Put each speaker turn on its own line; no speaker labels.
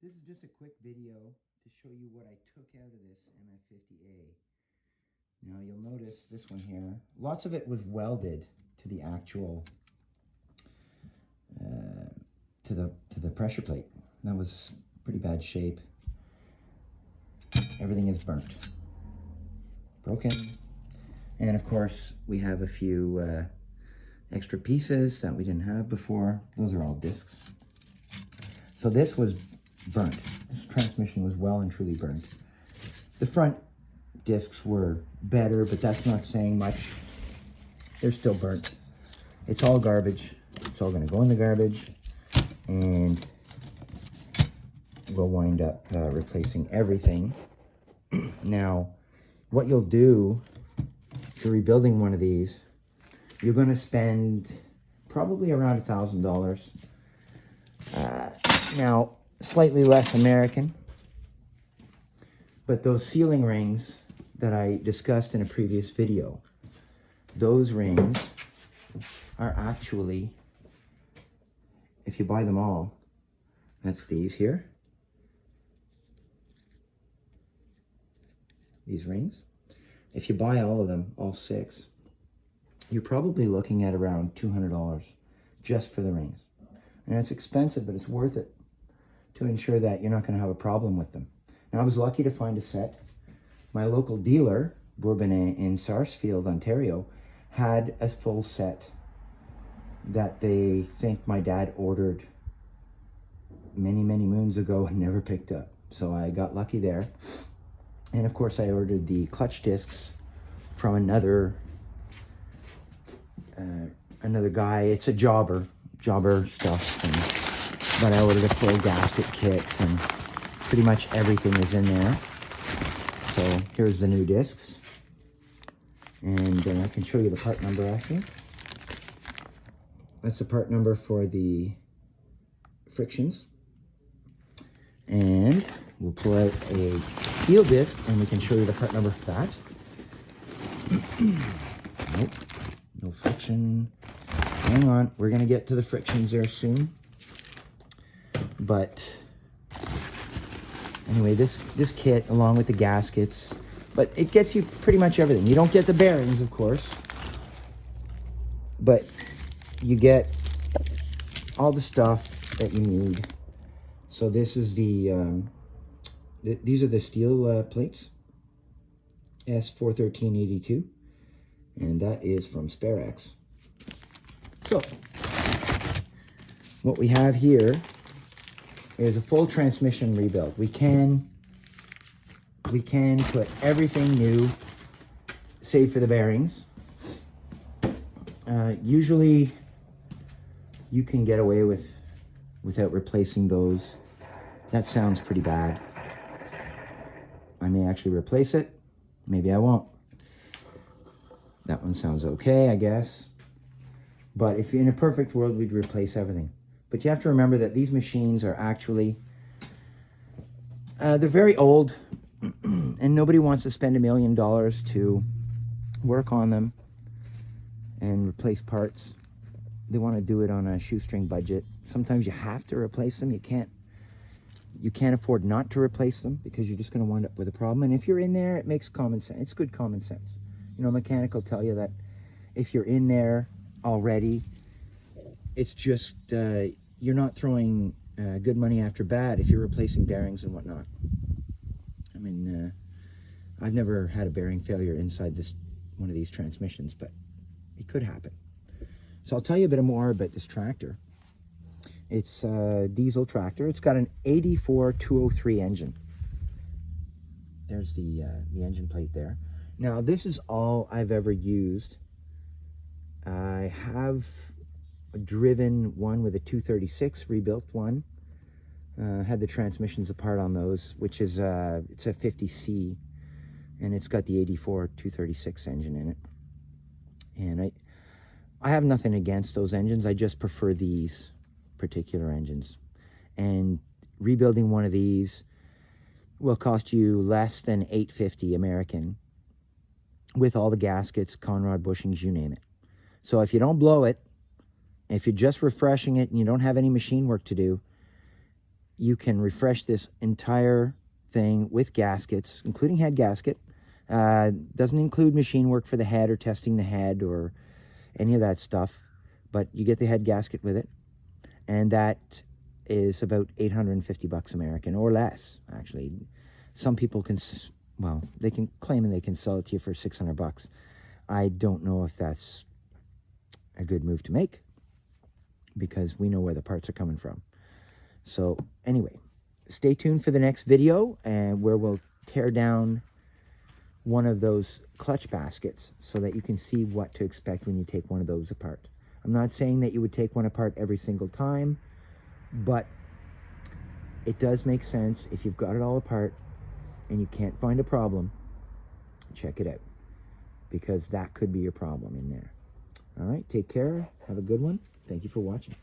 This is just a quick video to show you what I took out of this MF50A. Now you'll notice this one here, lots of it was welded to the actual, to the pressure plate. That was pretty bad shape. Everything is burnt, broken. And of course we have a few extra pieces that we didn't have before. Those are all discs. So this was burnt. This transmission was well and truly burnt. The front discs were better, but that's not saying much. They're still burnt. It's all garbage. It's all going to go in the garbage, and we'll wind up replacing everything. Now, what you'll do if you're rebuilding one of these, you're going to spend probably around $1,000. Now, slightly less American, but those sealing rings that I discussed in a previous video, those rings are actually, if you buy them all, that's these here, these rings. If you buy all of them, all 6, you're probably looking at around $200 just for the rings. And it's expensive, but it's worth it to ensure that you're not going to have a problem with them. Now, I was lucky to find a set. My local dealer, Bourbonnais in Sarsfield, Ontario, had a full set that they think my dad ordered many, many moons ago and never picked up. So I got lucky there. And of course I ordered the clutch discs from another guy. It's a jobber stuff. But I ordered a full gasket kit, and pretty much everything is in there. So here's the new discs. And I can show you the part number actually. That's the part number for the frictions. And we'll pull out a steel disc and we can show you the part number for that. Nope, no friction. Hang on, we're gonna get to the frictions there soon. But anyway, this kit, along with the gaskets, but it gets you pretty much everything. You don't get the bearings, of course, but you get all the stuff that you need. So this is these are the steel plates, S41382, and that is from SpareX. So what we have here is a full transmission rebuild. We can put everything new, save for the bearings. Usually you can get away without replacing those. That sounds pretty bad. I may actually replace it. Maybe I won't. That one sounds okay, I guess. But if in a perfect world, we'd replace everything. But you have to remember that these machines are actually, they're very old, and nobody wants to spend $1 million to work on them and replace parts. They want to do it on a shoestring budget. Sometimes you have to replace them. You can't afford not to replace them, because you're just going to wind up with a problem. And if you're in there, it makes common sense. It's good common sense. You know, a mechanic will tell you that if you're in there already, it's just, you're not throwing good money after bad if you're replacing bearings and whatnot. I mean, I've never had a bearing failure inside one of these transmissions, but it could happen. So I'll tell you a bit more about this tractor. It's a diesel tractor. It's got an 84-203 engine. There's the engine plate there. Now, this is all I've ever used. I have driven one with a 236, rebuilt one. Had the transmissions apart on those, which is it's a 50C, and it's got the 84-236 engine in it. And I have nothing against those engines. I just prefer these particular engines. And rebuilding one of these will cost you less than $850 American, with all the gaskets, conrod bushings, you name it. So if you don't blow it, if you're just refreshing it and you don't have any machine work to do, you can refresh this entire thing with gaskets, including head gasket. Doesn't include machine work for the head or testing the head or any of that stuff, but you get the head gasket with it, and that is about 850 bucks American, or less, actually. Some people can, well, they can claim and they can sell it to you for 600 bucks. I don't know if that's a good move to make, because we know where the parts are coming from. So anyway, stay tuned for the next video, and where we'll tear down one of those clutch baskets so that you can see what to expect when you take one of those apart. I'm not saying that you would take one apart every single time, but it does make sense. If you've got it all apart and you can't find a problem, check it out, because that could be your problem in there. All right, take care. Have a good one. Thank you for watching.